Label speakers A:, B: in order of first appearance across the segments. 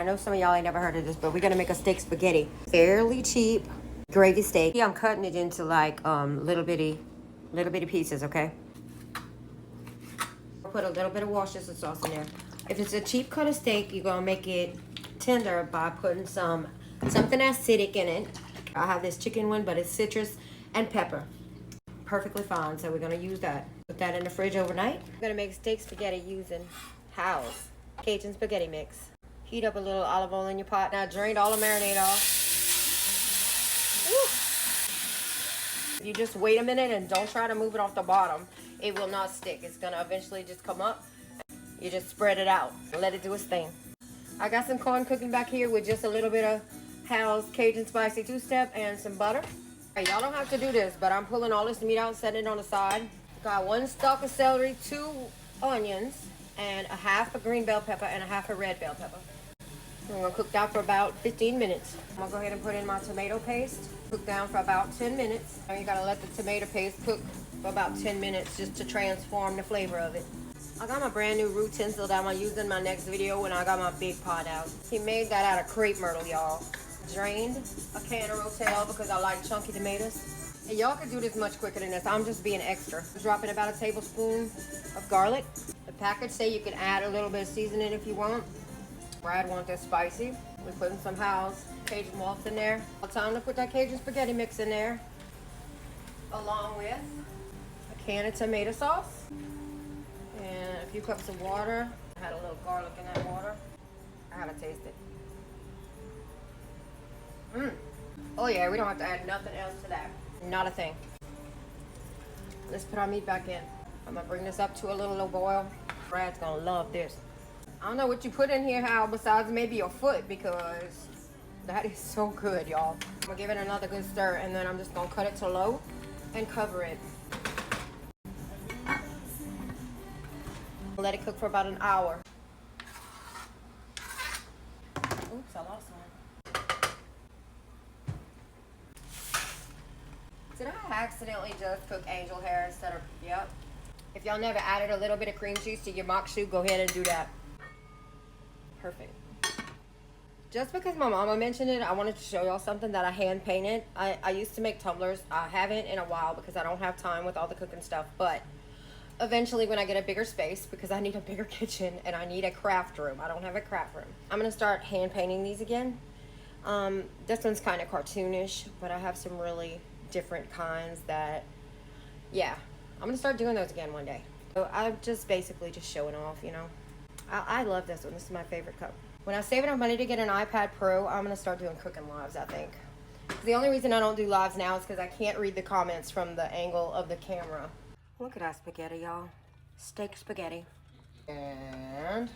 A: I know some of y'all ain't never heard of this, but we're gonna make a steak spaghetti. Fairly cheap gravy steak. Yeah, I'm cutting it into like little bitty pieces, okay? I'll put a little bit of Worcestershire sauce in there. If it's a cheap cut of steak, you're gonna make it tender by putting something acidic in it. I have this chicken one, but it's citrus and pepper. Perfectly fine, so we're gonna use that. Put that in the fridge overnight. I'm gonna make steak spaghetti using Hal's Cajun spaghetti mix. Heat up a little olive oil in your pot. Now drained all the marinade off. Woo. If you just wait a minute and don't try to move it off the bottom, it will not stick. It's gonna eventually just come up. You just spread it out and let it do its thing. I got some corn cooking back here with just a little bit of Hal's Cajun Spicy two-step and some butter. Hey, y'all don't have to do this, but I'm pulling all this meat out and setting it on the side. Got 1 stalk of celery, 2 onions, and a half a green bell pepper and a half a red bell pepper. I'm gonna cook that for about 15 minutes. I'm gonna go ahead and put in my tomato paste. Cook down for about 10 minutes. Now you gotta let the tomato paste cook for about 10 minutes just to transform the flavor of it. I got my brand new roux tinsel that I'm gonna use in my next video when I got my big pot out. He made that out of crepe myrtle, y'all. Drained a can of Rotel because I like chunky tomatoes. And y'all could do this much quicker than this. I'm just being extra. Dropping about a tablespoon of garlic. The package say you can add a little bit of seasoning if you want. Brad wants this spicy. We're putting some Hal's Cajun Waltz in there. Time to put that Cajun spaghetti mix in there, along with a can of tomato sauce and a few cups of water. I had a little garlic in that water. I gotta taste it. Oh yeah, we don't have to add nothing else to that. Not a thing. Let's put our meat back in. I'm gonna bring this up to a little boil. Brad's gonna love this. I don't know what you put in here, Hal, besides maybe your foot, because that is so good, y'all. I'm gonna give it another good stir, and then I'm just gonna cut it to low and cover it. Let it cook for about an hour. Oops, I lost one. Did I accidentally just cook angel hair instead of, yep. If y'all never added a little bit of cream cheese to your mock shoe, go ahead and do that. Perfect. Just because my mama mentioned it, I wanted to show y'all something that I hand painted. I used to make tumblers. I haven't in a while because I don't have time with all the cooking stuff, but eventually when I get a bigger space, because I need a bigger kitchen and I need a craft room. I don't have a craft room. I'm gonna start hand painting these again. This one's kind of cartoonish, but I have some really different kinds that, yeah, I'm gonna start doing those again one day. So I'm just basically just showing off, you know. I love this one. This is my favorite cup. When I save enough money to get an iPad Pro, I'm gonna start doing cooking lives, I think. The only reason I don't do lives now is because I can't read the comments from the angle of the camera. Look at that spaghetti, y'all. Steak spaghetti. And,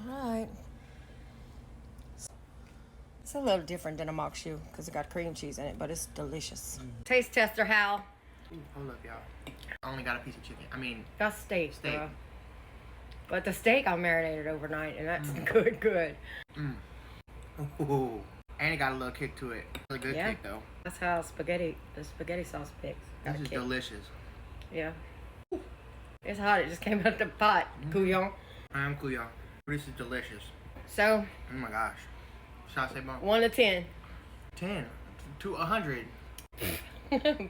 A: all right. It's a little different than a mock shoe because it got cream cheese in it, but it's delicious. Taste tester, Hal.
B: Hold up, y'all. I only got a piece of chicken. I mean,
A: that's steak, bro. But the steak I marinated overnight, and that's good.
B: Ooh. And it got a little kick to it. A good kick, though.
A: That's how the spaghetti sauce picks.
B: This is delicious.
A: Yeah. It's hot. It just came out the pot. Couillon.
B: I am couillon. This is delicious.
A: So.
B: Oh my gosh. Shall I say more?
A: 1 to 10.
B: 10 to 100.
A: 5.